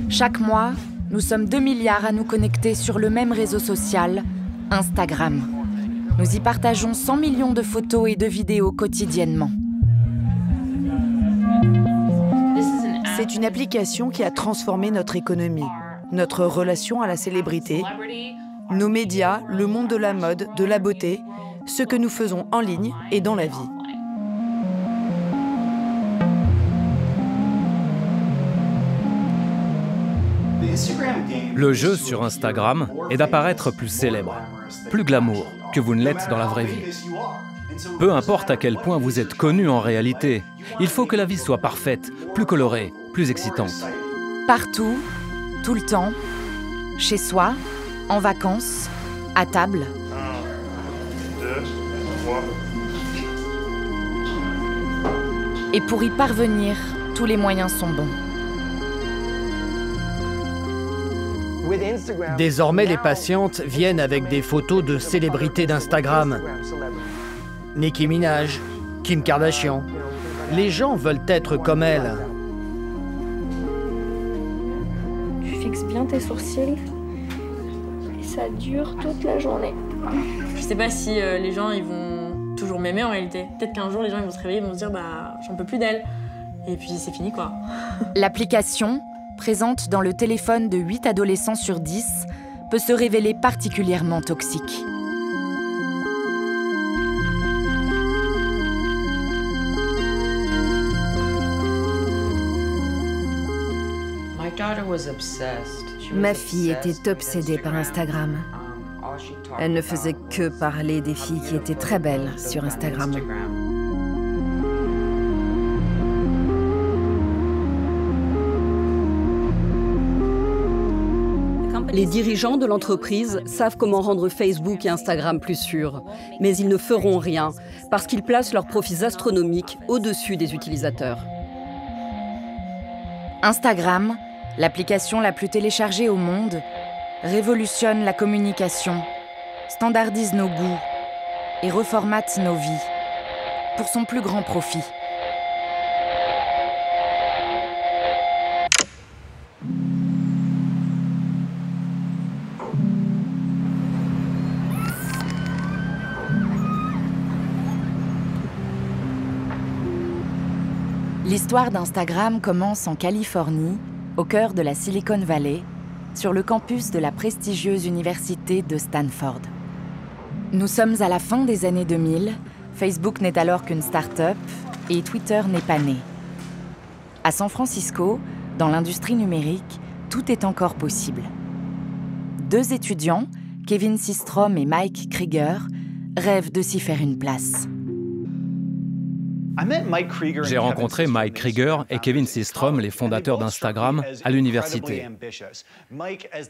Chaque mois, nous sommes 2 milliards à nous connecter sur le même réseau social, Instagram. Nous y partageons 100 millions de photos et de vidéos quotidiennement. C'est une application qui a transformé notre économie, notre relation à la célébrité, nos médias, le monde de la mode, de la beauté, ce que nous faisons en ligne et dans la vie. Le jeu sur Instagram est d'apparaître plus célèbre, plus glamour que vous ne l'êtes dans la vraie vie. Peu importe à quel point vous êtes connu en réalité, il faut que la vie soit parfaite, plus colorée, plus excitante. Partout, tout le temps, chez soi, en vacances, à table. 1, 2, 3. Et pour y parvenir, tous les moyens sont bons. Désormais, les patientes viennent avec des photos de célébrités d'Instagram. Nicki Minaj, Kim Kardashian. Les gens veulent être comme elles. Tu fixes bien tes sourcils et ça dure toute la journée. Je sais pas si les gens ils vont toujours m'aimer en réalité. Peut-être qu'un jour les gens ils vont se réveiller et vont se dire bah j'en peux plus d'elle. Et puis c'est fini quoi. L'application, présente dans le téléphone de 8 adolescents sur 10, peut se révéler particulièrement toxique. Ma fille était obsédée par Instagram. Elle ne faisait que parler des filles qui étaient très belles sur Instagram. Les dirigeants de l'entreprise savent comment rendre Facebook et Instagram plus sûrs, mais ils ne feront rien parce qu'ils placent leurs profits astronomiques au-dessus des utilisateurs. Instagram, l'application la plus téléchargée au monde, révolutionne la communication, standardise nos goûts et reformate nos vies pour son plus grand profit. L'histoire d'Instagram commence en Californie, au cœur de la Silicon Valley, sur le campus de la prestigieuse université de Stanford. Nous sommes à la fin des années 2000, Facebook n'est alors qu'une start-up et Twitter n'est pas né. À San Francisco, dans l'industrie numérique, tout est encore possible. 2 étudiants, Kevin Systrom et Mike Krieger, rêvent de s'y faire une place. J'ai rencontré Mike Krieger et Kevin Systrom, les fondateurs d'Instagram, à l'université.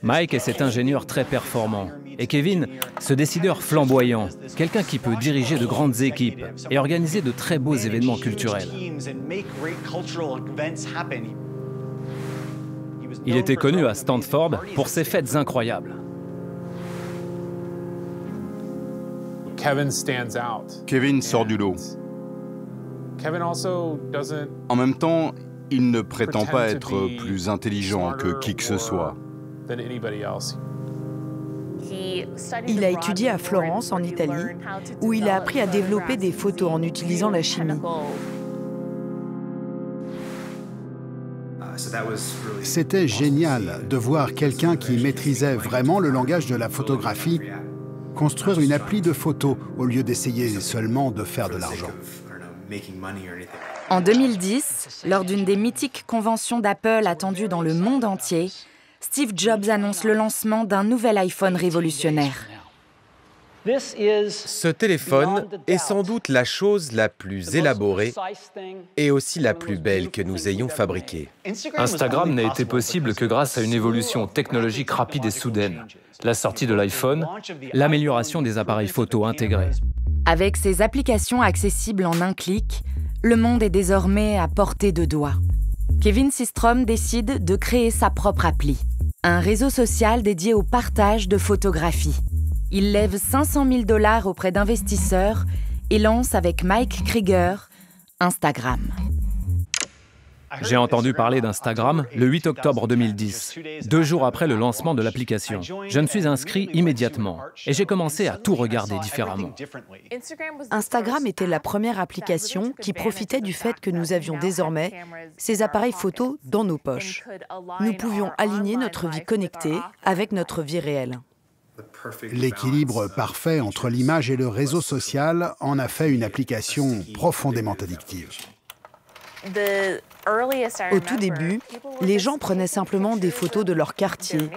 Mike est cet ingénieur très performant. Et Kevin, ce décideur flamboyant, quelqu'un qui peut diriger de grandes équipes et organiser de très beaux événements culturels. Il était connu à Stanford pour ses fêtes incroyables. Kevin sort du lot. En même temps, il ne prétend pas être plus intelligent que qui que ce soit. Il a étudié à Florence, en Italie, où il a appris à développer des photos en utilisant la chimie. C'était génial de voir quelqu'un qui maîtrisait vraiment le langage de la photographie construire une appli de photos au lieu d'essayer seulement de faire de l'argent. En 2010, lors d'une des mythiques conventions d'Apple attendues dans le monde entier, Steve Jobs annonce le lancement d'un nouvel iPhone révolutionnaire. Ce téléphone est sans doute la chose la plus élaborée et aussi la plus belle que nous ayons fabriquée. Instagram n'a été possible que grâce à une évolution technologique rapide et soudaine. La sortie de l'iPhone, l'amélioration des appareils photo intégrés. Avec ses applications accessibles en un clic, le monde est désormais à portée de doigt. Kevin Systrom décide de créer sa propre appli, un réseau social dédié au partage de photographies. il lève 500 000 $ auprès d'investisseurs et lance avec Mike Krieger Instagram. J'ai entendu parler d'Instagram le 8 octobre 2010, 2 jours après le lancement de l'application. Je me suis inscrit immédiatement et j'ai commencé à tout regarder différemment. Instagram était la première application qui profitait du fait que nous avions désormais ces appareils photos dans nos poches. Nous pouvions aligner notre vie connectée avec notre vie réelle. L'équilibre parfait entre l'image et le réseau social en a fait une application profondément addictive. Au tout début, les gens prenaient simplement des photos de leur quartier,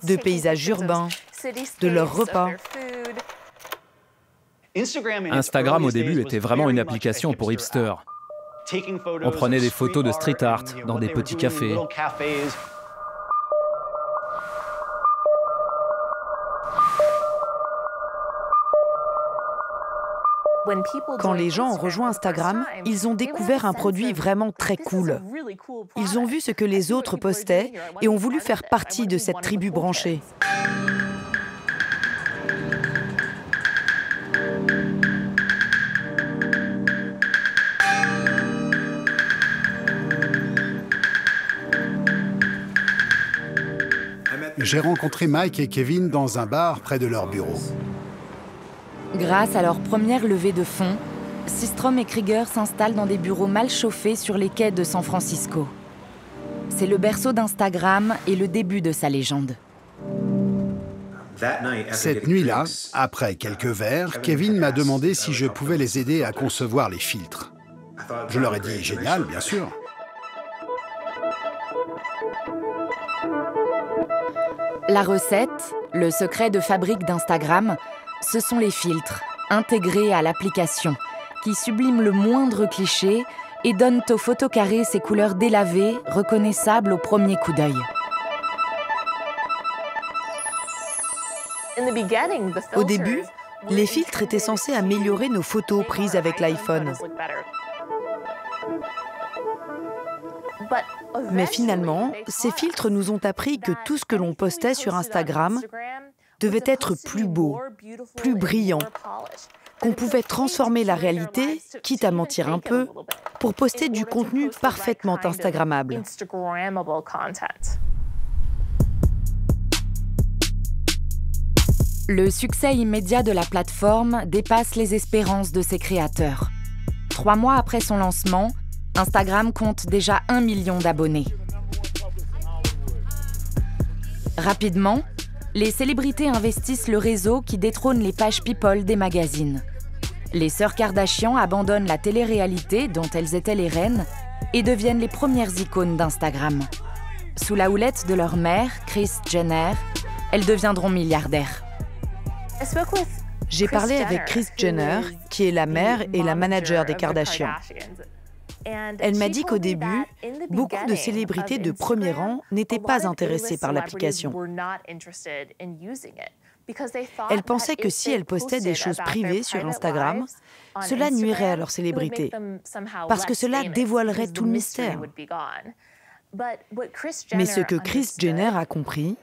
de paysages urbains, de leurs repas. Instagram au début était vraiment une application pour hipsters. On prenait des photos de street art dans des petits cafés. Quand les gens ont rejoint Instagram, ils ont découvert un produit vraiment très cool. Ils ont vu ce que les autres postaient et ont voulu faire partie de cette tribu branchée. J'ai rencontré Mike et Kevin dans un bar près de leur bureau. Grâce à leur première levée de fonds, Systrom et Krieger s'installent dans des bureaux mal chauffés sur les quais de San Francisco. C'est le berceau d'Instagram et le début de sa légende. Cette nuit-là, après quelques verres, Kevin m'a demandé si je pouvais les aider à concevoir les filtres. Je leur ai dit « génial, bien sûr ». La recette, le secret de fabrique d'Instagram, ce sont les filtres, intégrés à l'application, qui subliment le moindre cliché et donnent aux photos carrées ses couleurs délavées, reconnaissables au premier coup d'œil. Au début, les filtres étaient censés améliorer nos photos prises avec l'iPhone. Mais finalement, ces filtres nous ont appris que tout ce que l'on postait sur Instagram devait être plus beau, plus brillant, qu'on pouvait transformer la réalité, quitte à mentir un peu, pour poster du contenu parfaitement instagrammable. Le succès immédiat de la plateforme dépasse les espérances de ses créateurs. 3 mois après son lancement, Instagram compte déjà 1 million d'abonnés. Rapidement, les célébrités investissent le réseau qui détrône les pages People des magazines. Les sœurs Kardashian abandonnent la télé-réalité dont elles étaient les reines et deviennent les premières icônes d'Instagram. Sous la houlette de leur mère, Kris Jenner, elles deviendront milliardaires. J'ai parlé avec Kris Jenner, qui est la mère et la manager des Kardashian. Elle m'a dit qu'au début, beaucoup de célébrités de premier rang n'étaient pas intéressées par l'application. Elle pensait que si elles postaient des choses privées sur Instagram, cela nuirait à leur célébrité, parce que cela dévoilerait tout le mystère. Mais ce que Kris Jenner a compris,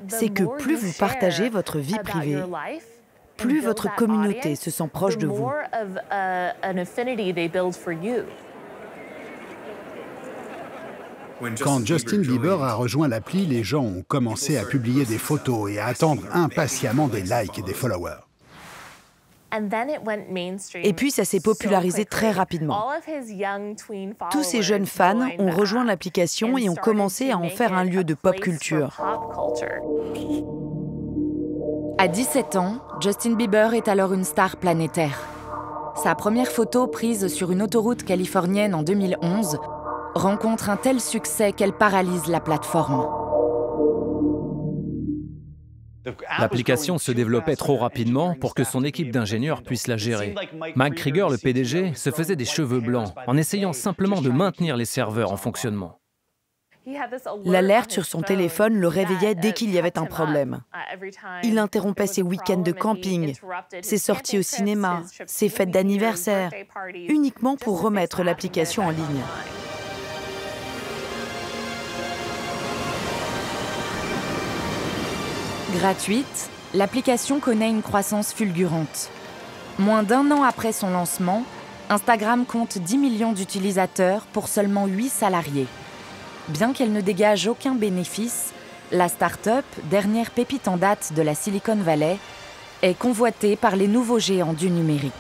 c'est que plus vous partagez votre vie privée, plus votre communauté se sent proche de vous. Quand Justin Bieber a rejoint l'appli, les gens ont commencé à publier des photos et à attendre impatiemment des likes et des followers. Et puis ça s'est popularisé très rapidement. Tous ces jeunes fans ont rejoint l'application et ont commencé à en faire un lieu de pop culture. À 17 ans, Justin Bieber est alors une star planétaire. Sa première photo prise sur une autoroute californienne en 2011 rencontre un tel succès qu'elle paralyse la plateforme. L'application se développait trop rapidement pour que son équipe d'ingénieurs puisse la gérer. Mike Krieger, le PDG, se faisait des cheveux blancs en essayant simplement de maintenir les serveurs en fonctionnement. L'alerte sur son téléphone le réveillait dès qu'il y avait un problème. Il interrompait ses week-ends de camping, ses sorties au cinéma, ses fêtes d'anniversaire, uniquement pour remettre l'application en ligne. Gratuite, l'application connaît une croissance fulgurante. Moins d'un an après son lancement, Instagram compte 10 millions d'utilisateurs pour seulement 8 salariés. Bien qu'elle ne dégage aucun bénéfice, la start-up, dernière pépite en date de la Silicon Valley, est convoitée par les nouveaux géants du numérique.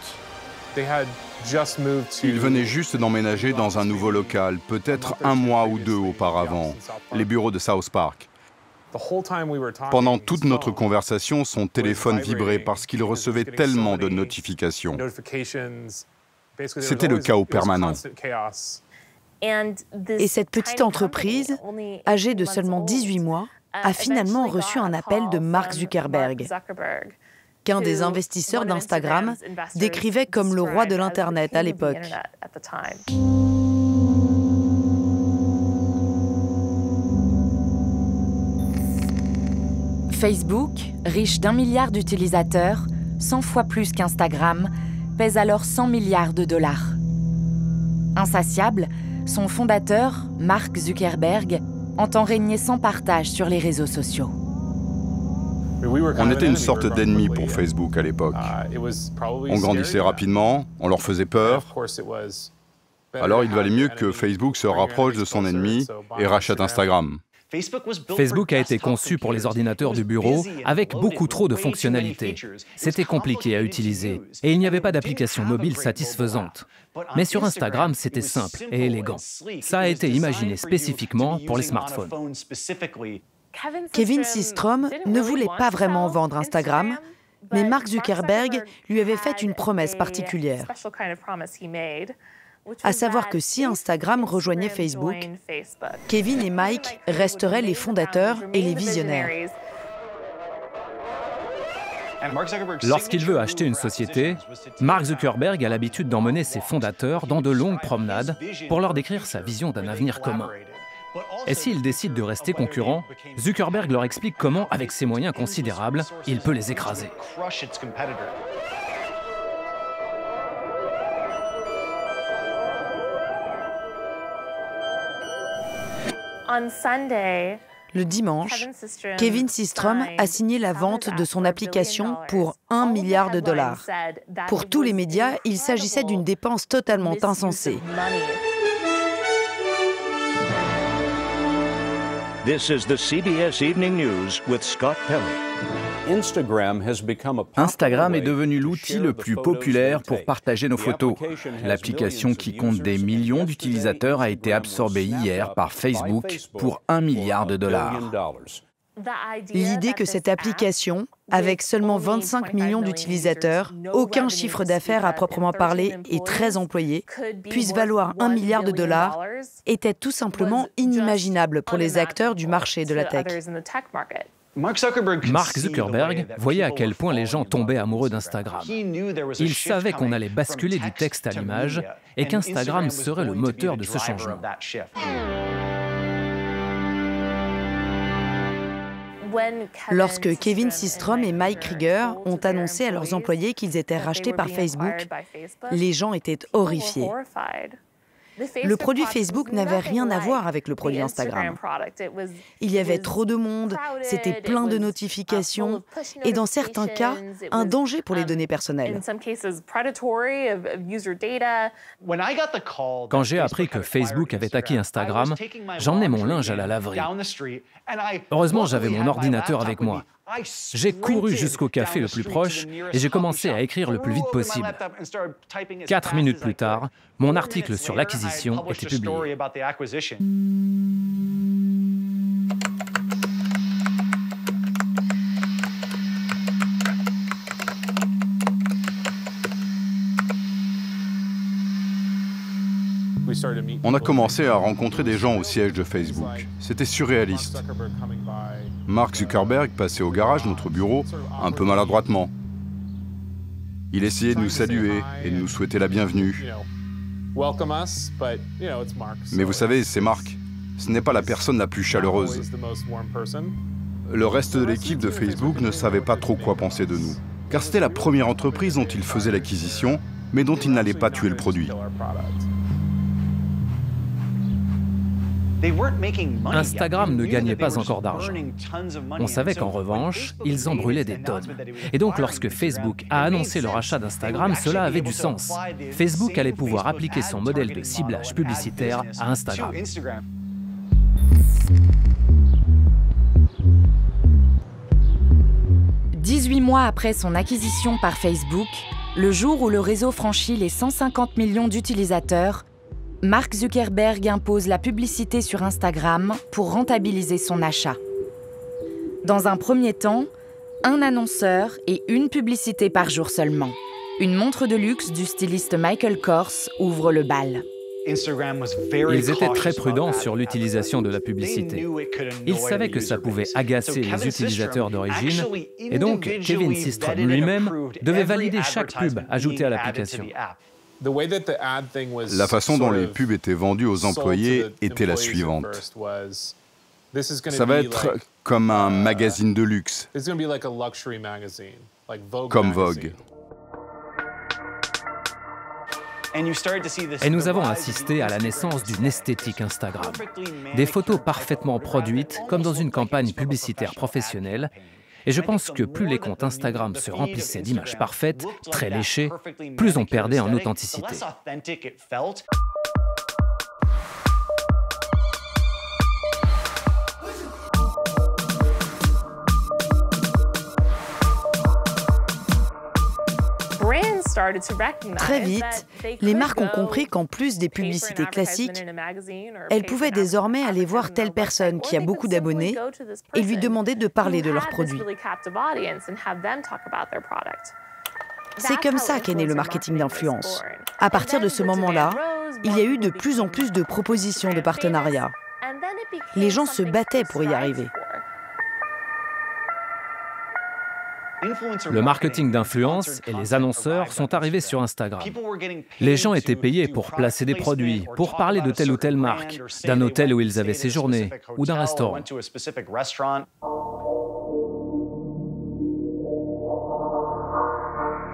Ils venaient juste d'emménager dans un nouveau local, peut-être un mois ou deux auparavant, les bureaux de South Park. Pendant toute notre conversation, son téléphone vibrait parce qu'il recevait tellement de notifications. C'était le chaos permanent. Et cette petite entreprise, âgée de seulement 18 mois, a finalement reçu un appel de Mark Zuckerberg, qu'un des investisseurs d'Instagram décrivait comme le roi de l'Internet à l'époque. Facebook, riche d'1 milliard d'utilisateurs, 100 fois plus qu'Instagram, pèse alors 100 milliards de dollars. Insatiable, son fondateur, Mark Zuckerberg, entend régner sans partage sur les réseaux sociaux. On était une sorte d'ennemi pour Facebook à l'époque. On grandissait rapidement, on leur faisait peur. Alors il valait mieux que Facebook se rapproche de son ennemi et rachète Instagram. Facebook a été conçu pour les ordinateurs du bureau avec beaucoup trop de fonctionnalités. C'était compliqué à utiliser et il n'y avait pas d'application mobile satisfaisante. Mais sur Instagram, c'était simple et élégant. Ça a été imaginé spécifiquement pour les smartphones. Kevin Systrom ne voulait pas vraiment vendre Instagram, mais Mark Zuckerberg lui avait fait une promesse particulière. À savoir que si Instagram rejoignait Facebook, Kevin et Mike resteraient les fondateurs et les visionnaires. Lorsqu'il veut acheter une société, Mark Zuckerberg a l'habitude d'emmener ses fondateurs dans de longues promenades pour leur décrire sa vision d'un avenir commun. Et s'il décide de rester concurrent, Zuckerberg leur explique comment, avec ses moyens considérables, il peut les écraser. Le dimanche, Kevin Systrom a signé la vente de son application pour 1 milliard de dollars. Pour tous les médias, il s'agissait d'une dépense totalement insensée. This is the CBS Evening News with Scott Pelley. Instagram est devenu l'outil le plus populaire pour partager nos photos. L'application qui compte des millions d'utilisateurs a été absorbée hier par Facebook pour 1 milliard de dollars. L'idée que cette application, avec seulement 25 millions d'utilisateurs, aucun chiffre d'affaires à proprement parler et 13 employés, puisse valoir 1 milliard de dollars, était tout simplement inimaginable pour les acteurs du marché de la tech. Mark Zuckerberg voyait à quel point les gens tombaient amoureux d'Instagram. Il savait qu'on allait basculer du texte à l'image et qu'Instagram serait le moteur de ce changement. Lorsque Kevin Systrom et Mike Krieger ont annoncé à leurs employés qu'ils étaient rachetés par Facebook, les gens étaient horrifiés. Le produit Facebook n'avait rien à voir avec le produit Instagram. Il y avait trop de monde, c'était plein de notifications et dans certains cas, un danger pour les données personnelles. Quand j'ai appris que Facebook avait acquis Instagram, j'emmenais mon linge à la laverie. Heureusement, j'avais mon ordinateur avec moi. J'ai couru jusqu'au café le plus proche et j'ai commencé à écrire le plus vite possible. 4 minutes plus tard, mon article sur l'acquisition était publié. On a commencé à rencontrer des gens au siège de Facebook. C'était surréaliste. Mark Zuckerberg passait au garage de notre bureau, un peu maladroitement. Il essayait de nous saluer et de nous souhaiter la bienvenue. Mais vous savez, c'est Mark. Ce n'est pas la personne la plus chaleureuse. Le reste de l'équipe de Facebook ne savait pas trop quoi penser de nous. Car c'était la première entreprise dont il faisait l'acquisition, mais dont il n'allait pas tuer le produit. Instagram ne gagnait pas encore d'argent. On savait qu'en revanche, ils en brûlaient des tonnes. Et donc lorsque Facebook a annoncé leur achat d'Instagram, cela avait du sens. Facebook allait pouvoir appliquer son modèle de ciblage publicitaire à Instagram. « 18 mois après son acquisition par Facebook, le jour où le réseau franchit les 150 millions d'utilisateurs, Mark Zuckerberg impose la publicité sur Instagram pour rentabiliser son achat. Dans un premier temps, un annonceur et une publicité par jour seulement. Une montre de luxe du styliste Michael Kors ouvre le bal. Ils étaient très prudents sur l'utilisation de la publicité. Ils savaient que ça pouvait agacer les utilisateurs d'origine, et donc Kevin Systrom lui-même devait valider chaque pub ajoutée à l'application. La façon dont les pubs étaient vendues aux employés était la suivante. Ça va être comme un magazine de luxe, comme Vogue. Et nous avons assisté à la naissance d'une esthétique Instagram. Des photos parfaitement produites, comme dans une campagne publicitaire professionnelle. Et je pense que plus les comptes Instagram se remplissaient d'images parfaites, très léchées, plus on perdait en authenticité. Très vite, les marques ont compris qu'en plus des publicités classiques, elles pouvaient désormais aller voir telle personne qui a beaucoup d'abonnés et lui demander de parler de leurs produits. C'est comme ça qu'est né le marketing d'influence. À partir de ce moment-là, il y a eu de plus en plus de propositions de partenariats. Les gens se battaient pour y arriver. Le marketing d'influence et les annonceurs sont arrivés sur Instagram. Les gens étaient payés pour placer des produits, pour parler de telle ou telle marque, d'un hôtel où ils avaient séjourné ou d'un restaurant.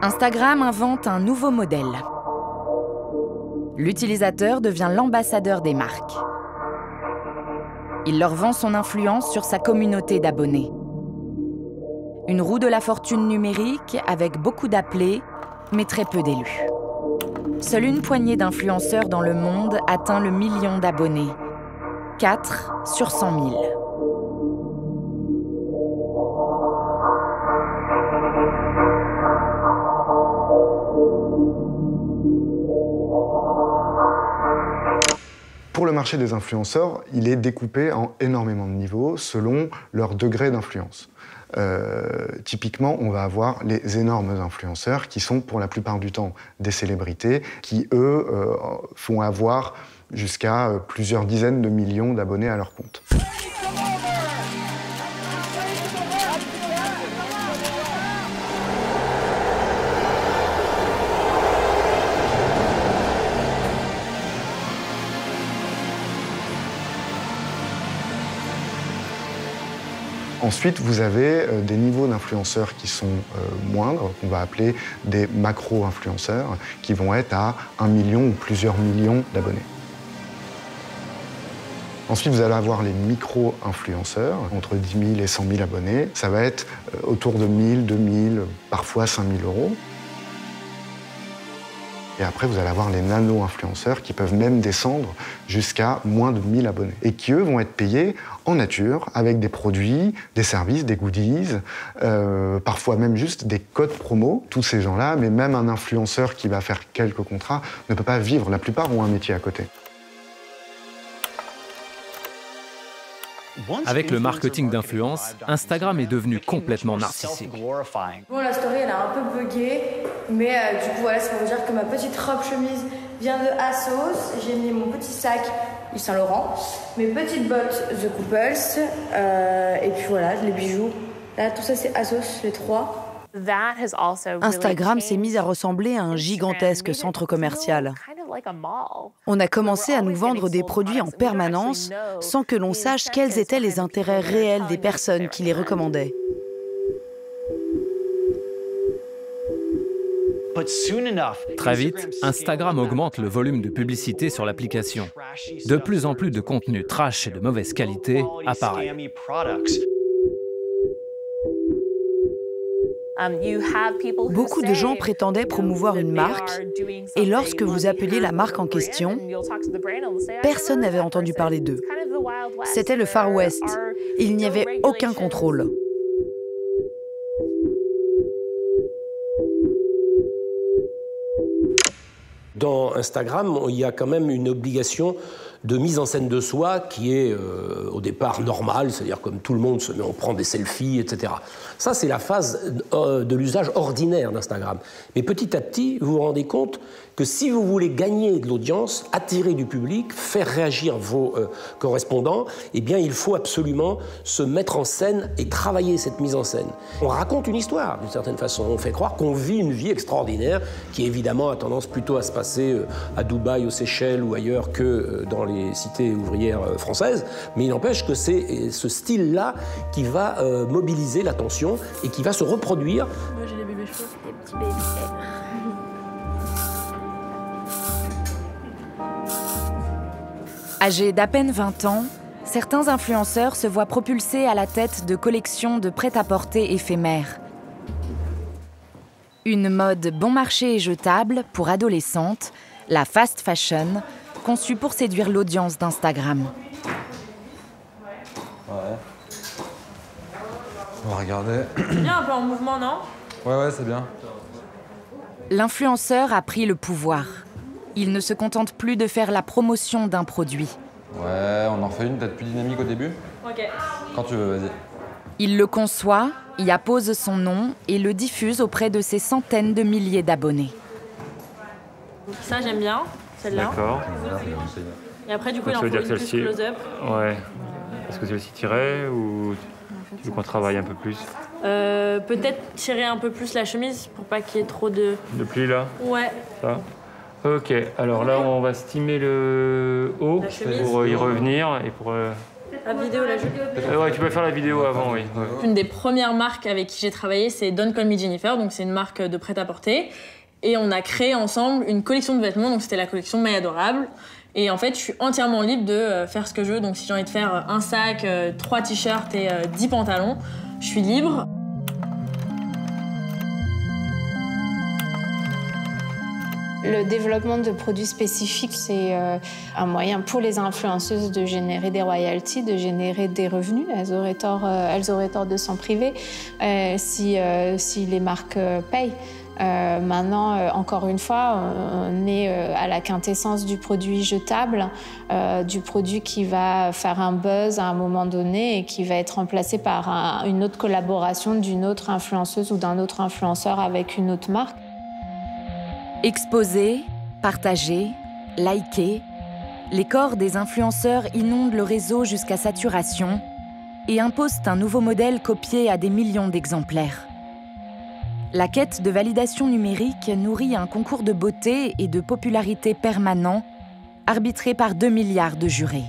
Instagram invente un nouveau modèle. L'utilisateur devient l'ambassadeur des marques. Il leur vend son influence sur sa communauté d'abonnés. Une roue de la fortune numérique avec beaucoup d'appelés, mais très peu d'élus. Seule une poignée d'influenceurs dans le monde atteint le million d'abonnés. 4 sur 100 000. Pour le marché des influenceurs, il est découpé en énormément de niveaux selon leur degré d'influence. Typiquement, on va avoir les énormes influenceurs qui sont pour la plupart du temps des célébrités qui, eux, font avoir jusqu'à plusieurs dizaines de millions d'abonnés à leur compte. Ensuite, vous avez des niveaux d'influenceurs qui sont moindres, qu'on va appeler des macro-influenceurs, qui vont être à 1 million ou plusieurs millions d'abonnés. Ensuite, vous allez avoir les micro-influenceurs, entre 10 000 et 100 000 abonnés. Ça va être autour de 1 000, 2 000, parfois 5 000 €. Et après, vous allez avoir les nano-influenceurs qui peuvent même descendre jusqu'à moins de 1 000 abonnés. Et qui, eux, vont être payés en nature, avec des produits, des services, des goodies, parfois même juste des codes promo. Tous ces gens-là, mais même un influenceur qui va faire quelques contrats, ne peut pas vivre. La plupart ont un métier à côté. Avec le marketing d'influence, Instagram est devenu complètement narcissique. Bon, la story, elle a un peu bugué, mais du coup, voilà, c'est pour vous dire que ma petite robe chemise vient de ASOS. J'ai mis mon petit sac Yves Saint Laurent, mes petites bottes The Couples, et puis voilà, les bijoux. Là, tout ça, c'est ASOS, les 3. Instagram s'est mis à ressembler à un gigantesque centre commercial. On a commencé à nous vendre des produits en permanence sans que l'on sache quels étaient les intérêts réels des personnes qui les recommandaient. Très vite, Instagram augmente le volume de publicité sur l'application. De plus en plus de contenu trash et de mauvaise qualité apparaît. Beaucoup de gens prétendaient promouvoir une marque, et lorsque vous appeliez la marque en question, personne n'avait entendu parler d'eux. C'était le Far West. Il n'y avait aucun contrôle. Dans Instagram, il y a quand même une obligation de mise en scène de soi qui est au départ normale, c'est-à-dire comme tout le monde se met, on prend des selfies, etc. Ça, c'est la phase de l'usage ordinaire d'Instagram. Mais petit à petit, vous vous rendez compte que si vous voulez gagner de l'audience, attirer du public, faire réagir vos correspondants, eh bien, il faut absolument se mettre en scène et travailler cette mise en scène. On raconte une histoire, d'une certaine façon. On fait croire qu'on vit une vie extraordinaire, qui évidemment a tendance plutôt à se passer à Dubaï, aux Seychelles ou ailleurs que dans les cités ouvrières françaises. Mais il n'empêche que c'est ce style-là qui va mobiliser l'attention et qui va se reproduire. Moi, j'ai les bébés chauds. Les petits bébés. Âgés d'à peine 20 ans, certains influenceurs se voient propulsés à la tête de collections de prêt-à-porter éphémères. Une mode bon marché et jetable pour adolescentes, la fast fashion, conçue pour séduire l'audience d'Instagram. Ouais. On va regarder. C'est bien un peu en mouvement, non? Ouais, c'est bien. L'influenceur a pris le pouvoir. Il ne se contente plus de faire la promotion d'un produit. Ouais, on en refait une peut-être plus dynamique au début. Ok. Quand tu veux, vas-y. Il le conçoit, y appose son nom et le diffuse auprès de ses centaines de milliers d'abonnés. Ça, j'aime bien, celle-là. D'accord. Et après, du coup, il en ça faut veut une dire plus celle-ci. close-up. Ouais. Est-ce que celle-ci tirait ou tu veux qu'on travaille un peu plus? Peut-être tirer un peu plus la chemise pour pas qu'il y ait trop de... De plis là? Ouais. Ça. Ok, alors là on va stimer le haut pour y revenir et pour... La vidéo, la jupe. Ouais, tu peux faire la vidéo avant, oui. Ouais. Une des premières marques avec qui j'ai travaillé, c'est Don't Call Me Jennifer, donc c'est une marque de prêt-à-porter. Et on a créé ensemble une collection de vêtements, donc c'était la collection My Adorable. Et en fait, je suis entièrement libre de faire ce que je veux. Donc si j'ai envie de faire un sac, 3 t-shirts et 10 pantalons, je suis libre. Le développement de produits spécifiques, c'est un moyen pour les influenceuses de générer des royalties, de générer des revenus. Elles auraient tort de s'en priver si les marques payent. Maintenant, encore une fois, on est à la quintessence du produit jetable, du produit qui va faire un buzz à un moment donné et qui va être remplacé par une autre collaboration d'une autre influenceuse ou d'un autre influenceur avec une autre marque. Exposés, partagés, likés, les corps des influenceurs inondent le réseau jusqu'à saturation et imposent un nouveau modèle copié à des millions d'exemplaires. La quête de validation numérique nourrit un concours de beauté et de popularité permanent, arbitré par 2 milliards de jurés.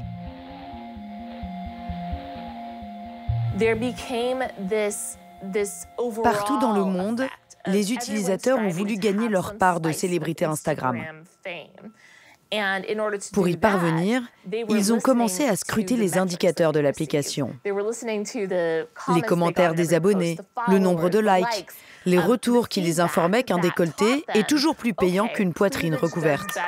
Partout dans le monde, les utilisateurs ont voulu gagner leur part de célébrité Instagram. Pour y parvenir, ils ont commencé à scruter les indicateurs de l'application. Les commentaires des abonnés, le nombre de likes, les retours qui les informaient qu'un décolleté est toujours plus payant qu'une poitrine recouverte.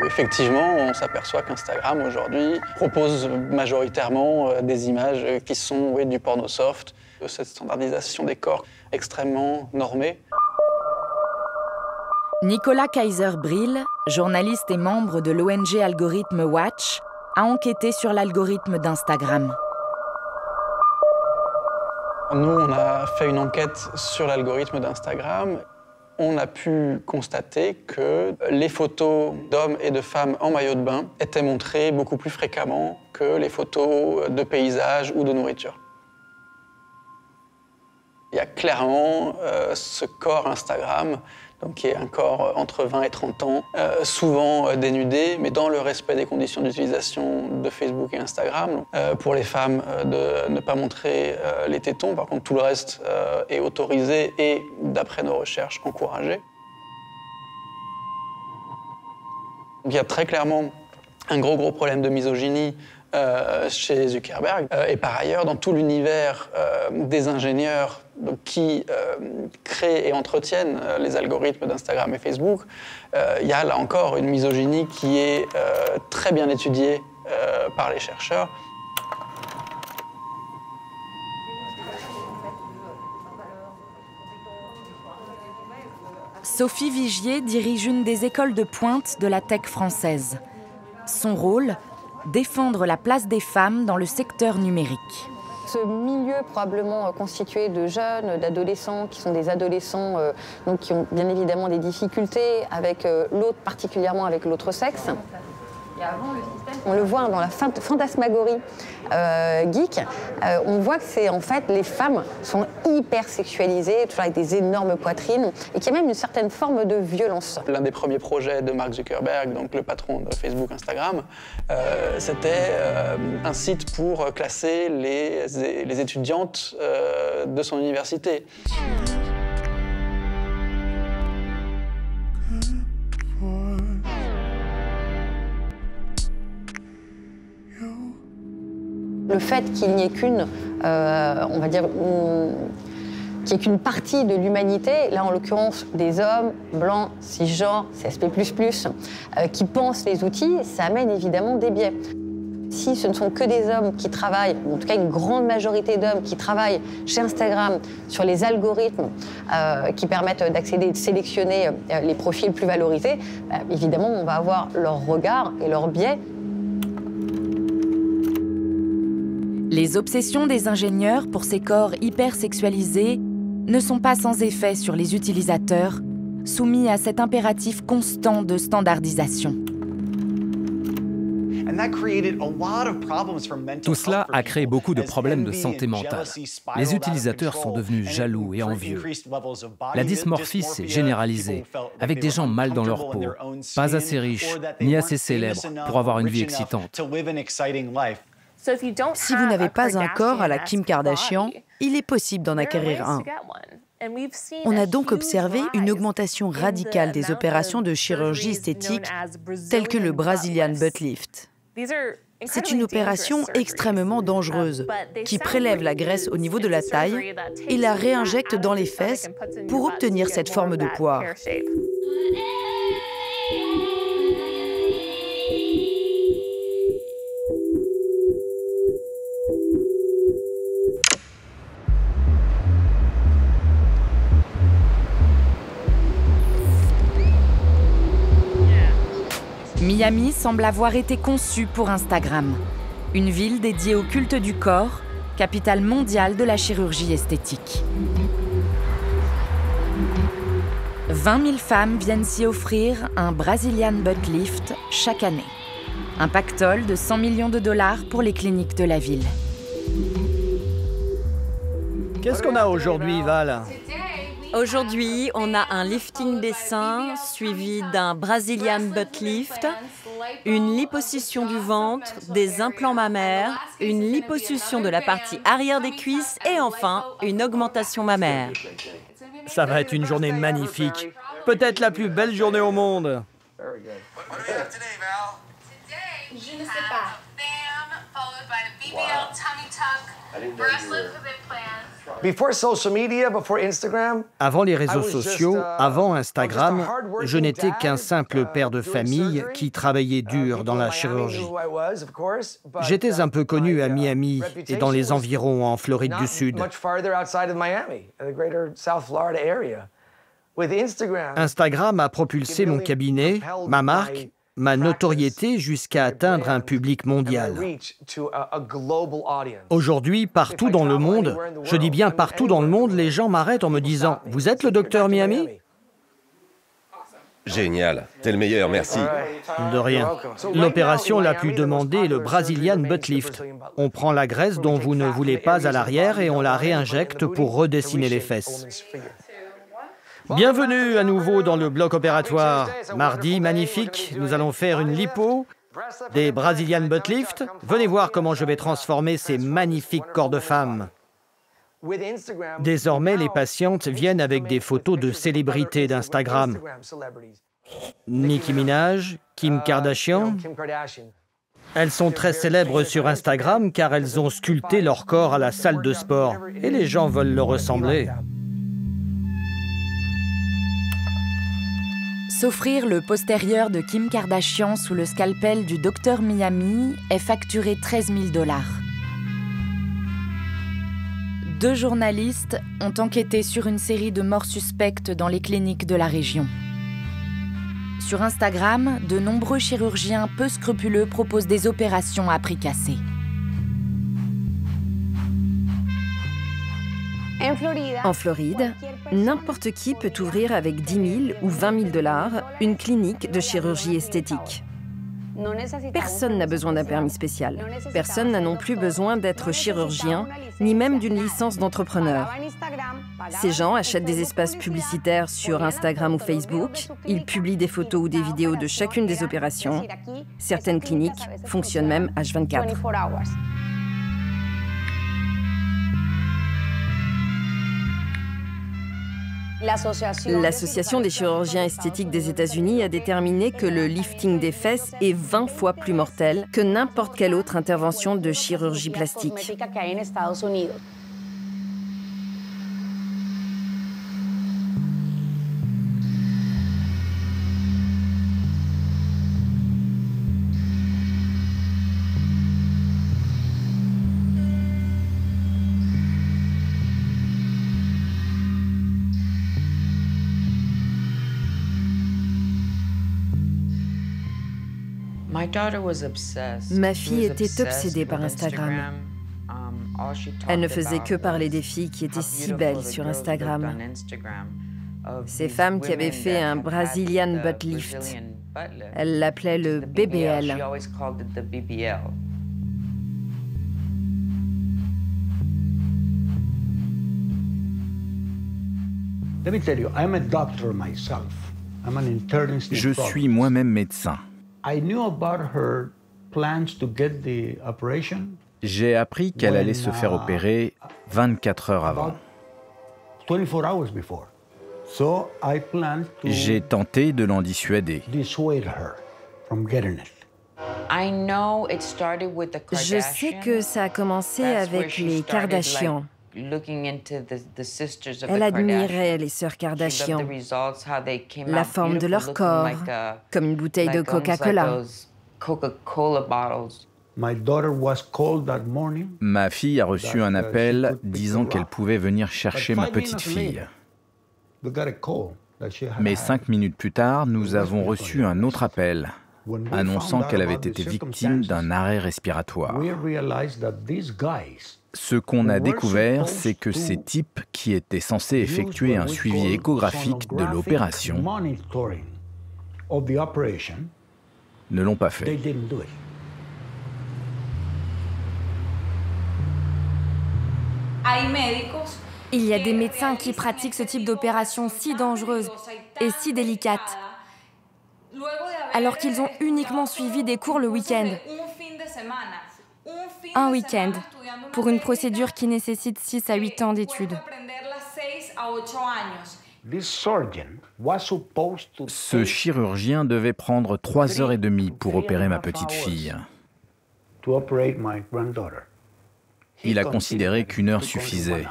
Effectivement, on s'aperçoit qu'Instagram aujourd'hui propose majoritairement des images qui sont du porno soft, cette standardisation des corps extrêmement normée. Nicolas Kaiser-Bril, journaliste et membre de l'ONG Algorithm Watch, a enquêté sur l'algorithme d'Instagram. Nous, on a fait une enquête sur l'algorithme d'Instagram. On a pu constater que les photos d'hommes et de femmes en maillot de bain étaient montrées beaucoup plus fréquemment que les photos de paysages ou de nourriture. Il y a clairement ce corps Instagram donc qui est un corps entre 20 et 30 ans, souvent dénudé, mais dans le respect des conditions d'utilisation de Facebook et Instagram. Pour les femmes, de ne pas montrer les tétons, par contre tout le reste est autorisé et, d'après nos recherches, encouragé. Donc, il y a très clairement un gros problème de misogynie chez Zuckerberg. Et par ailleurs, dans tout l'univers des ingénieurs qui créent et entretiennent les algorithmes d'Instagram et Facebook, il y a là encore une misogynie qui est très bien étudiée par les chercheurs. Sophie Vigier dirige une des écoles de pointe de la tech française. Son rôle, défendre la place des femmes dans le secteur numérique. Ce milieu probablement constitué de jeunes, d'adolescents, qui sont des adolescents donc qui ont bien évidemment des difficultés avec l'autre, particulièrement avec l'autre sexe. On le voit dans la fantasmagorie geek, on voit que c'est en fait les femmes sont hyper sexualisées, toujours avec des énormes poitrines, et qu'il y a même une certaine forme de violence. L'un des premiers projets de Mark Zuckerberg, donc le patron de Facebook, Instagram, c'était un site pour classer les étudiantes de son université. Le fait qu'il n'y ait qu'une, on va dire, qu'il n'y ait qu'une partie de l'humanité, là en l'occurrence des hommes, blancs, cisgenres, CSP++, qui pensent les outils, ça amène évidemment des biais. Si ce ne sont que des hommes qui travaillent, ou en tout cas une grande majorité d'hommes qui travaillent chez Instagram sur les algorithmes qui permettent d'accéder et de sélectionner les profils plus valorisés, évidemment on va avoir leur regard et leur biais. Les obsessions des ingénieurs pour ces corps hypersexualisés ne sont pas sans effet sur les utilisateurs, soumis à cet impératif constant de standardisation. Tout cela a créé beaucoup de problèmes de santé mentale. Les utilisateurs sont devenus jaloux et envieux. La dysmorphie s'est généralisée, avec des gens mal dans leur peau, pas assez riches, ni assez célèbres pour avoir une vie excitante. Si vous n'avez pas un corps à la Kim Kardashian, il est possible d'en acquérir un. On a donc observé une augmentation radicale des opérations de chirurgie esthétique telles que le Brazilian butt lift. C'est une opération extrêmement dangereuse qui prélève la graisse au niveau de la taille et la réinjecte dans les fesses pour obtenir cette forme de poire. Miami semble avoir été conçue pour Instagram, une ville dédiée au culte du corps, capitale mondiale de la chirurgie esthétique. 20 000 femmes viennent s'y offrir un Brazilian butt lift chaque année. Un pactole de 100 millions de dollars pour les cliniques de la ville. Qu'est-ce qu'on a aujourd'hui, Val ? Aujourd'hui, on a un lifting des seins suivi d'un Brazilian butt lift, une liposuction du ventre, des implants mammaires, une liposuction de la partie arrière des cuisses et enfin une augmentation mammaire. Ça va être une journée magnifique. Peut-être la plus belle journée au monde. Je ne sais pas. Avant les réseaux sociaux, avant Instagram, je n'étais qu'un simple père de famille qui travaillait dur dans la chirurgie. J'étais un peu connu à Miami et dans les environs en Floride du Sud. Instagram a propulsé mon cabinet, ma marque, ma notoriété jusqu'à atteindre un public mondial. Aujourd'hui, partout dans le monde, je dis bien partout dans le monde, les gens m'arrêtent en me disant « Vous êtes le docteur Miami ?» Génial, t'es le meilleur, merci. De rien. L'opération la plus demandée est le Brazilian butt lift. On prend la graisse dont vous ne voulez pas à l'arrière et on la réinjecte pour redessiner les fesses. Bienvenue à nouveau dans le bloc opératoire. Mardi, magnifique, nous allons faire une lipo, des Brazilian butt lift. Venez voir comment je vais transformer ces magnifiques corps de femmes. Désormais, les patientes viennent avec des photos de célébrités d'Instagram. Nicki Minaj, Kim Kardashian. Elles sont très célèbres sur Instagram car elles ont sculpté leur corps à la salle de sport. Et les gens veulent leur ressembler. S'offrir le postérieur de Kim Kardashian sous le scalpel du docteur Miami est facturé 13 000 $. Deux journalistes ont enquêté sur une série de morts suspectes dans les cliniques de la région. Sur Instagram, de nombreux chirurgiens peu scrupuleux proposent des opérations à prix cassé. En Floride, n'importe qui peut ouvrir avec 10 000 ou 20 000 $ une clinique de chirurgie esthétique. Personne n'a besoin d'un permis spécial. Personne n'a non plus besoin d'être chirurgien, ni même d'une licence d'entrepreneur. Ces gens achètent des espaces publicitaires sur Instagram ou Facebook. Ils publient des photos ou des vidéos de chacune des opérations. Certaines cliniques fonctionnent même H24. L'Association des chirurgiens esthétiques des États-Unis a déterminé que le lifting des fesses est 20 fois plus mortel que n'importe quelle autre intervention de chirurgie plastique. Ma fille était obsédée par Instagram. Elle ne faisait que parler des filles qui étaient si belles sur Instagram. Ces femmes qui avaient fait un Brazilian butt lift. Elle l'appelait le BBL. Je suis moi-même médecin. J'ai appris qu'elle allait se faire opérer 24 heures avant. J'ai tenté de l'en dissuader. Je sais que ça a commencé avec les Kardashian. Elle admirait les sœurs Kardashian, la forme de leur corps, comme une bouteille de Coca-Cola. Ma fille a reçu un appel disant qu'elle pouvait venir chercher ma petite fille. Mais 5 minutes plus tard, nous avons reçu un autre appel, annonçant qu'elle avait été victime d'un arrêt respiratoire. Ce qu'on a découvert, c'est que ces types qui étaient censés effectuer un suivi échographique de l'opération ne l'ont pas fait. Il y a des médecins qui pratiquent ce type d'opération si dangereuse et si délicate, alors qu'ils ont uniquement suivi des cours le week-end. Un week-end, pour une procédure qui nécessite 6 à 8 ans d'études. Ce chirurgien devait prendre 3h30 pour opérer ma petite fille. Il a considéré qu'1 heure suffisait,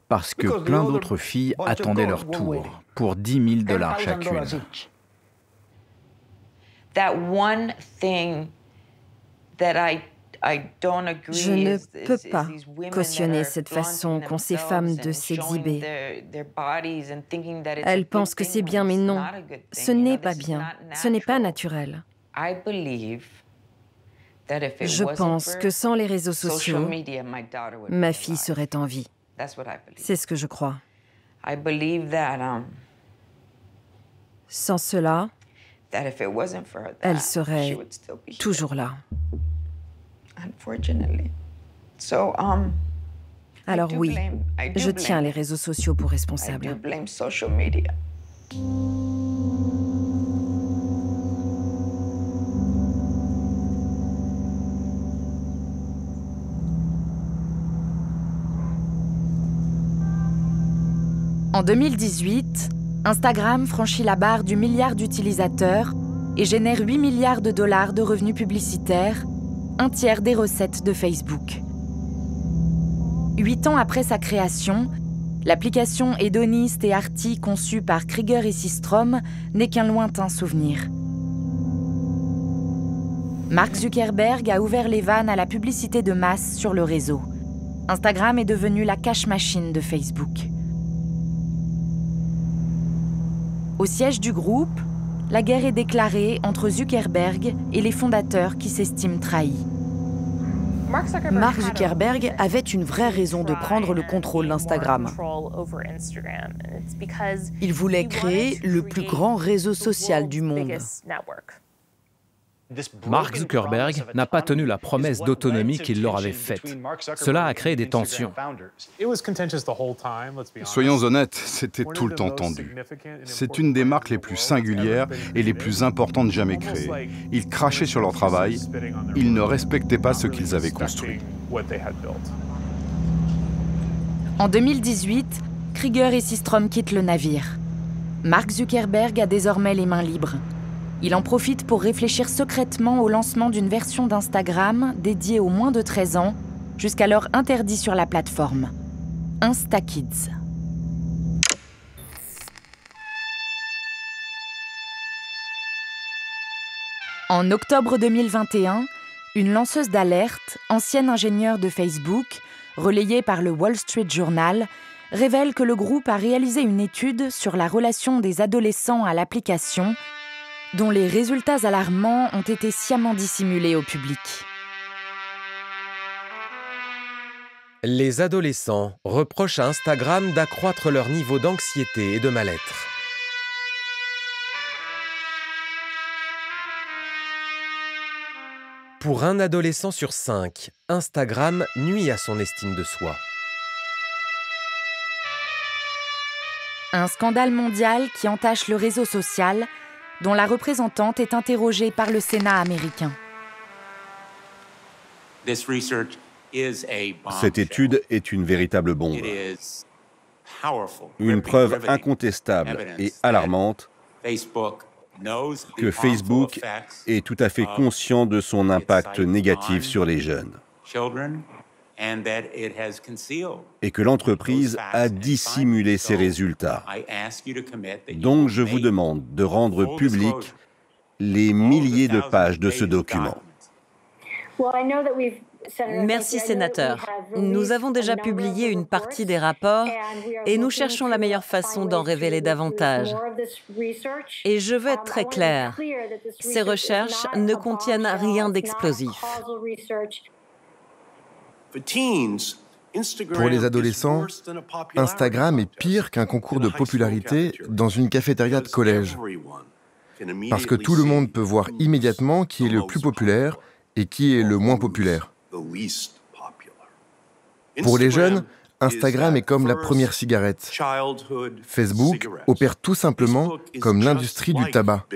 parce que plein d'autres filles attendaient leur tour pour 10 000 $ chacune. Je ne peux pas cautionner cette façon qu'ont ces femmes de s'exhiber. Elles pensent que c'est bien, mais non, ce n'est pas bien, ce n'est pas naturel. Je pense que sans les réseaux sociaux, ma fille serait en vie. C'est ce que je crois. Sans cela, elle serait toujours là. Alors oui, je tiens les réseaux sociaux pour responsables. En 2018, Instagram franchit la barre du milliard d'utilisateurs et génère 8 milliards de dollars de revenus publicitaires, un tiers des recettes de Facebook. 8 ans après sa création, l'application hédoniste et arty conçue par Krieger et Systrom n'est qu'un lointain souvenir. Mark Zuckerberg a ouvert les vannes à la publicité de masse sur le réseau. Instagram est devenu la cash machine de Facebook. Au siège du groupe, la guerre est déclarée entre Zuckerberg et les fondateurs qui s'estiment trahis. Mark Zuckerberg avait une vraie raison de prendre le contrôle d'Instagram. Il voulait créer le plus grand réseau social du monde. Mark Zuckerberg n'a pas tenu la promesse d'autonomie qu'il leur avait faite. Cela a créé des tensions. Soyons honnêtes, c'était tout le temps tendu. C'est une des marques les plus singulières et les plus importantes jamais créées. Ils crachaient sur leur travail, ils ne respectaient pas ce qu'ils avaient construit. En 2018, Krieger et Systrom quittent le navire. Mark Zuckerberg a désormais les mains libres. Il en profite pour réfléchir secrètement au lancement d'une version d'Instagram dédiée aux moins de 13 ans, jusqu'alors interdit sur la plateforme. InstaKids. En octobre 2021, une lanceuse d'alerte, ancienne ingénieure de Facebook, relayée par le Wall Street Journal, révèle que le groupe a réalisé une étude sur la relation des adolescents à l'application, dont les résultats alarmants ont été sciemment dissimulés au public. Les adolescents reprochent à Instagram d'accroître leur niveau d'anxiété et de mal-être. Pour un adolescent sur 5, Instagram nuit à son estime de soi. Un scandale mondial qui entache le réseau social, dont la représentante est interrogée par le Sénat américain. Cette étude est une véritable bombe. Une preuve incontestable et alarmante que Facebook est tout à fait conscient de son impact négatif sur les jeunes et que l'entreprise a dissimulé ses résultats. Donc je vous demande de rendre public les milliers de pages de ce document. Merci, sénateur. Nous avons déjà publié une partie des rapports et nous cherchons la meilleure façon d'en révéler davantage. Et je veux être très clair, ces recherches ne contiennent rien d'explosif. Pour les adolescents, Instagram est pire qu'un concours de popularité dans une cafétéria de collège. Parce que tout le monde peut voir immédiatement qui est le plus populaire et qui est le moins populaire. Pour les jeunes, Instagram est comme la première cigarette. Facebook opère tout simplement comme l'industrie du tabac.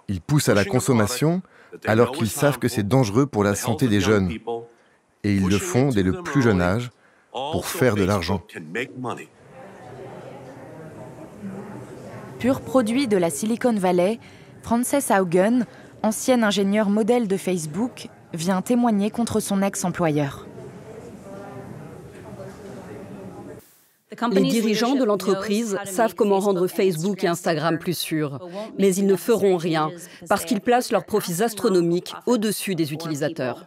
Ils poussent à la consommation alors qu'ils savent que c'est dangereux pour la santé des jeunes. Et ils le font dès le plus jeune âge pour faire de l'argent. Pur produit de la Silicon Valley, Frances Haugen, ancienne ingénieure modèle de Facebook, vient témoigner contre son ex-employeur. Les dirigeants de l'entreprise savent comment rendre Facebook et Instagram plus sûrs, mais ils ne feront rien parce qu'ils placent leurs profits astronomiques au-dessus des utilisateurs.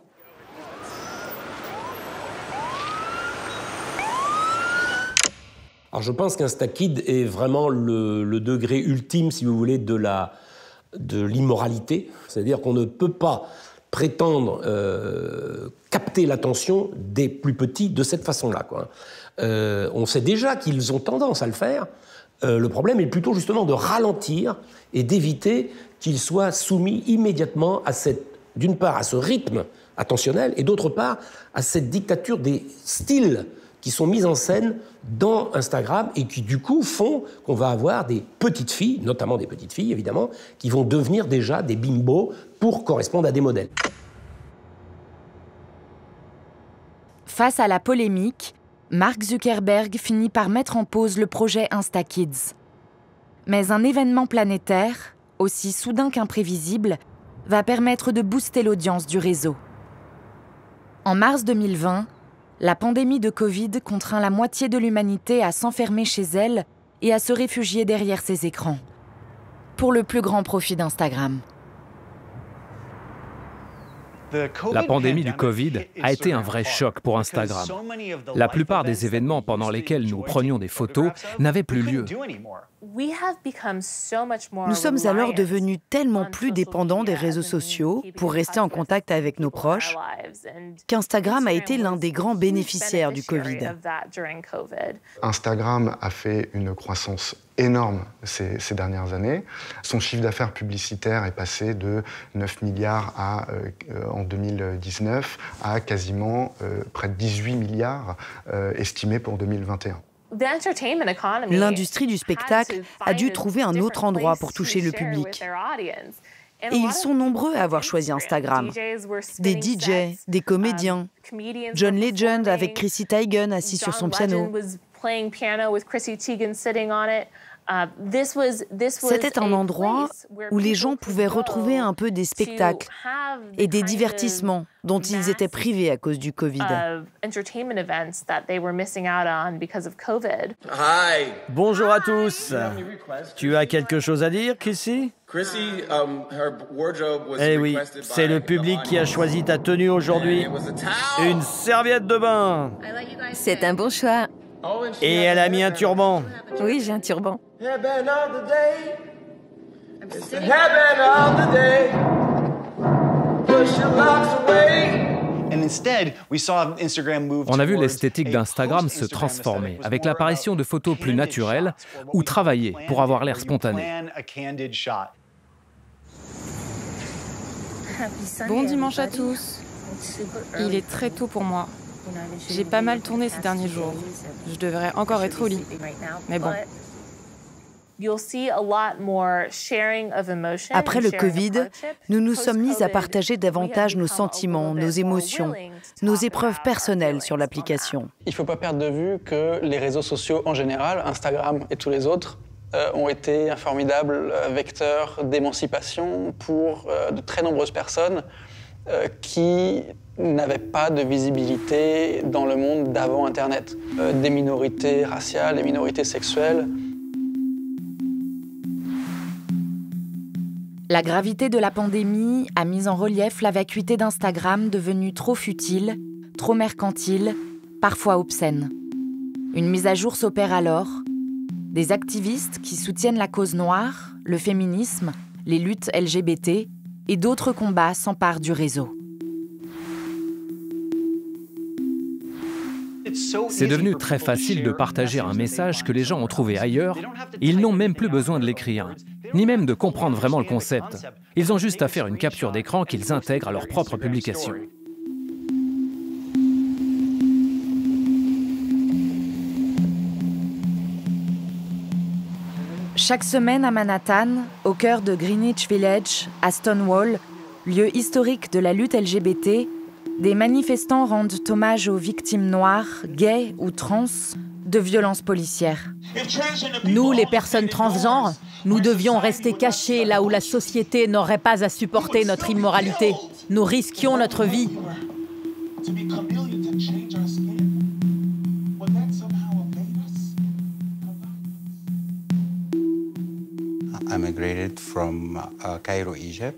Alors je pense qu'InstaKid est vraiment le degré ultime, si vous voulez, de l'immoralité. C'est-à-dire qu'on ne peut pas prétendre capter l'attention des plus petits de cette façon-là, quoi. On sait déjà qu'ils ont tendance à le faire. Le problème est plutôt justement de ralentir et d'éviter qu'ils soient soumis immédiatement à d'une part à ce rythme attentionnel et d'autre part à cette dictature des styles qui sont mises en scène dans Instagram et qui, du coup, font qu'on va avoir des petites filles, notamment des petites filles, évidemment, qui vont devenir déjà des bimbos pour correspondre à des modèles. Face à la polémique, Mark Zuckerberg finit par mettre en pause le projet InstaKids. Mais un événement planétaire, aussi soudain qu'imprévisible, va permettre de booster l'audience du réseau. En mars 2020, la pandémie de Covid contraint la moitié de l'humanité à s'enfermer chez elle et à se réfugier derrière ses écrans, pour le plus grand profit d'Instagram. La pandémie du Covid a été un vrai choc pour Instagram. La plupart des événements pendant lesquels nous prenions des photos n'avaient plus lieu. Nous sommes alors devenus tellement plus dépendants des réseaux sociaux pour rester en contact avec nos proches qu'Instagram a été l'un des grands bénéficiaires du Covid. Instagram a fait une croissance énorme ces dernières années. Son chiffre d'affaires publicitaire est passé de 9 milliards en 2019 à quasiment près de 18 milliards estimés pour 2021. L'industrie du spectacle a dû trouver un autre endroit pour toucher le public. Et ils sont nombreux à avoir choisi Instagram. Des DJ, des comédiens. John Legend avec Chrissy Teigen assis sur son piano. C'était un endroit où les gens pouvaient retrouver un peu des spectacles et des divertissements dont ils étaient privés à cause du Covid. Hi. Bonjour à tous. Tu as quelque chose à dire, Chrissy? Eh oui, c'est le public qui a choisi ta tenue aujourd'hui. Une serviette de bain. C'est un bon choix. Et elle a mis un turban. Oui, j'ai un turban. On a vu l'esthétique d'Instagram se transformer avec l'apparition de photos plus naturelles ou travaillées pour avoir l'air spontané. Bon dimanche à tous. Il est très tôt pour moi. J'ai pas mal tourné ces derniers jours. Je devrais encore être au lit. Mais bon. Après le Covid, nous nous sommes mis à partager davantage nos sentiments, nos émotions, nos épreuves personnelles sur l'application. Il ne faut pas perdre de vue que les réseaux sociaux en général, Instagram et tous les autres, ont été un formidable vecteur d'émancipation pour de très nombreuses personnes qui n'avaient pas de visibilité dans le monde d'avant Internet. Des minorités raciales, des minorités sexuelles. La gravité de la pandémie a mis en relief la vacuité d'Instagram devenue trop futile, trop mercantile, parfois obscène. Une mise à jour s'opère alors. Des activistes qui soutiennent la cause noire, le féminisme, les luttes LGBT et d'autres combats s'emparent du réseau. C'est devenu très facile de partager un message que les gens ont trouvé ailleurs. Ils n'ont même plus besoin de l'écrire, ni même de comprendre vraiment le concept. Ils ont juste à faire une capture d'écran qu'ils intègrent à leur propre publication. Chaque semaine à Manhattan, au cœur de Greenwich Village, à Stonewall, lieu historique de la lutte LGBT, des manifestants rendent hommage aux victimes noires, gays ou trans de violences policières. Nous, les personnes transgenres, nous devions rester cachés là où la société n'aurait pas à supporter notre immoralité. Nous risquions notre vie.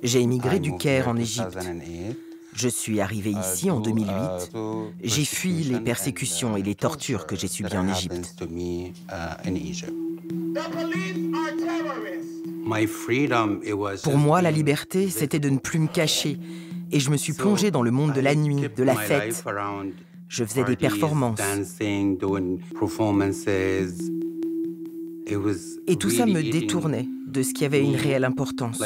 J'ai émigré du Caire en Égypte. Je suis arrivé ici en 2008. J'ai fui les persécutions et les tortures que j'ai subies en Égypte. Pour moi, la liberté, c'était de ne plus me cacher. Et je me suis plongé dans le monde de la nuit, de la fête. Je faisais des performances. Et tout ça me détournait de ce qui avait une réelle importance.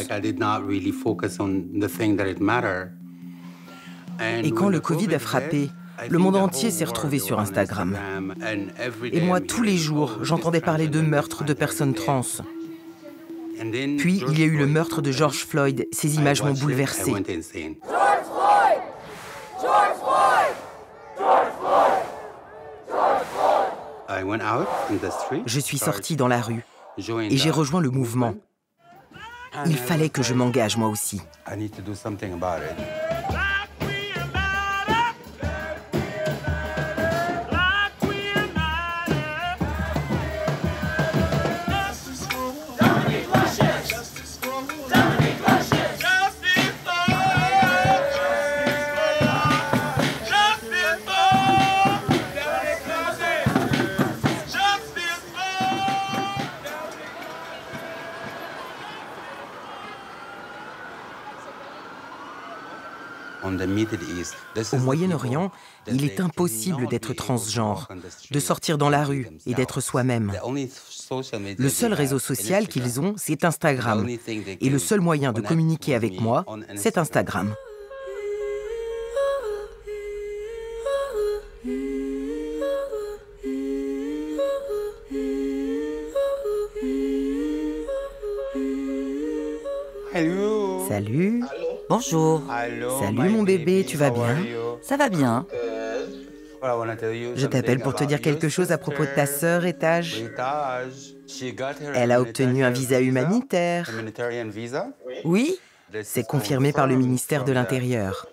Et quand le Covid a frappé, Le monde entier s'est retrouvé sur Instagram. Et moi, tous les jours, j'entendais parler de meurtres de personnes trans. Puis, il y a eu le meurtre de George Floyd. Ces images m'ont bouleversée. Je suis sortie dans la rue et j'ai rejoint le mouvement. Il fallait que je m'engage moi aussi. Au Moyen-Orient, il est impossible d'être transgenre, de sortir dans la rue et d'être soi-même. Le seul réseau social qu'ils ont, c'est Instagram. Et le seul moyen de communiquer avec moi, c'est Instagram. Salut. Bonjour. Salut mon bébé, tu vas bien? Ça va bien. Je t'appelle pour te dire quelque chose à propos de ta sœur, Etage. Elle a obtenu un visa humanitaire. Oui, c'est confirmé par le ministère de l'Intérieur.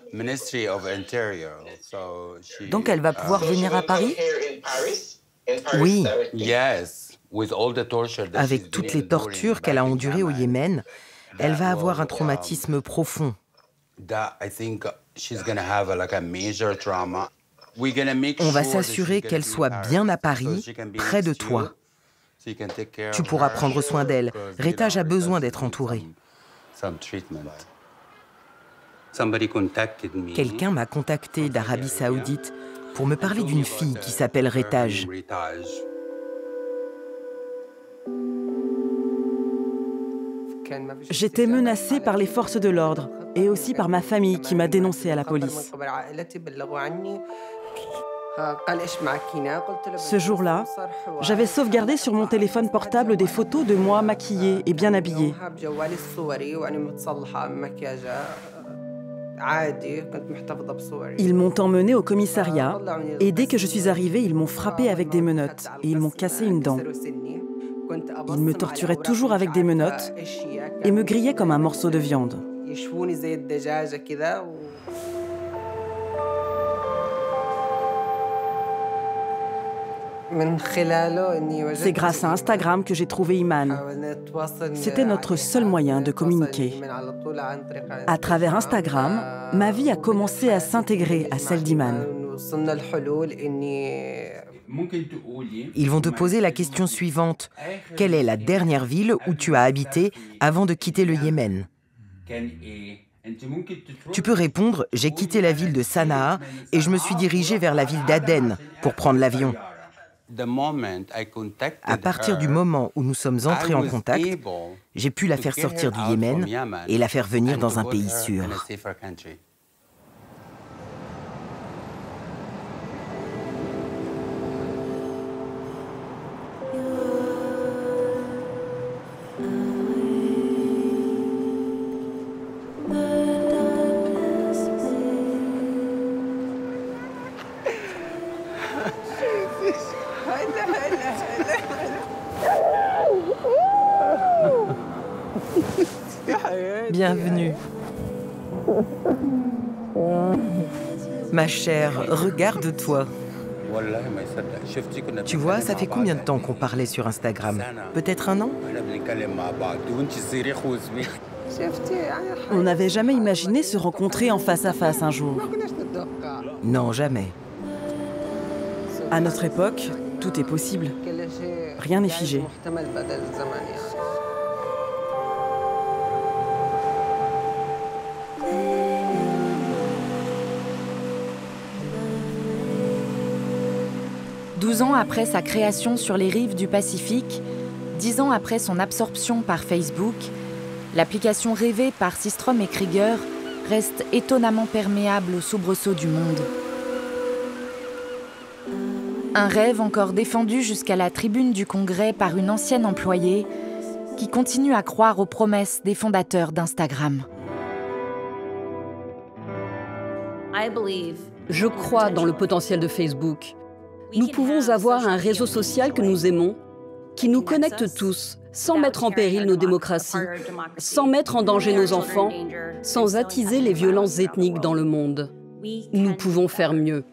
Donc elle va pouvoir venir à Paris? Oui. Avec toutes les tortures qu'elle a endurées au Yémen, elle va avoir un traumatisme profond. On va s'assurer qu'elle soit bien à Paris, près de toi. Tu pourras prendre soin d'elle. Rétage a besoin d'être entourée. Quelqu'un m'a contacté d'Arabie Saoudite pour me parler d'une fille qui s'appelle Rétage. J'étais menacée par les forces de l'ordre et aussi par ma famille qui m'a dénoncée à la police. Ce jour-là, j'avais sauvegardé sur mon téléphone portable des photos de moi maquillée et bien habillée. Ils m'ont emmenée au commissariat et dès que je suis arrivée, ils m'ont frappée avec des menottes et ils m'ont cassé une dent. Ils me torturaient toujours avec des menottes et me grillaient comme un morceau de viande. C'est grâce à Instagram que j'ai trouvé Iman. C'était notre seul moyen de communiquer. À travers Instagram, ma vie a commencé à s'intégrer à celle d'Iman. Ils vont te poser la question suivante. Quelle est la dernière ville où tu as habité avant de quitter le Yémen? Tu peux répondre, j'ai quitté la ville de Sanaa et je me suis dirigé vers la ville d'Aden pour prendre l'avion. À partir du moment où nous sommes entrés en contact, j'ai pu la faire sortir du Yémen et la faire venir dans un pays sûr. Bienvenue. Ma chère, regarde-toi. Tu vois, ça fait combien de temps qu'on parlait sur Instagram? Peut-être un an? On n'avait jamais imaginé se rencontrer en face à face un jour. Non, jamais. À notre époque, tout est possible. Rien n'est figé. Douze ans après sa création sur les rives du Pacifique, 10 ans après son absorption par Facebook, l'application rêvée par Systrom et Krieger reste étonnamment perméable aux soubresauts du monde. Un rêve encore défendu jusqu'à la tribune du Congrès par une ancienne employée qui continue à croire aux promesses des fondateurs d'Instagram. Je crois dans le potentiel de Facebook. Nous pouvons avoir un réseau social que nous aimons, qui nous connecte tous, sans mettre en péril nos démocraties, sans mettre en danger nos enfants, sans attiser les violences ethniques dans le monde. Nous pouvons faire mieux.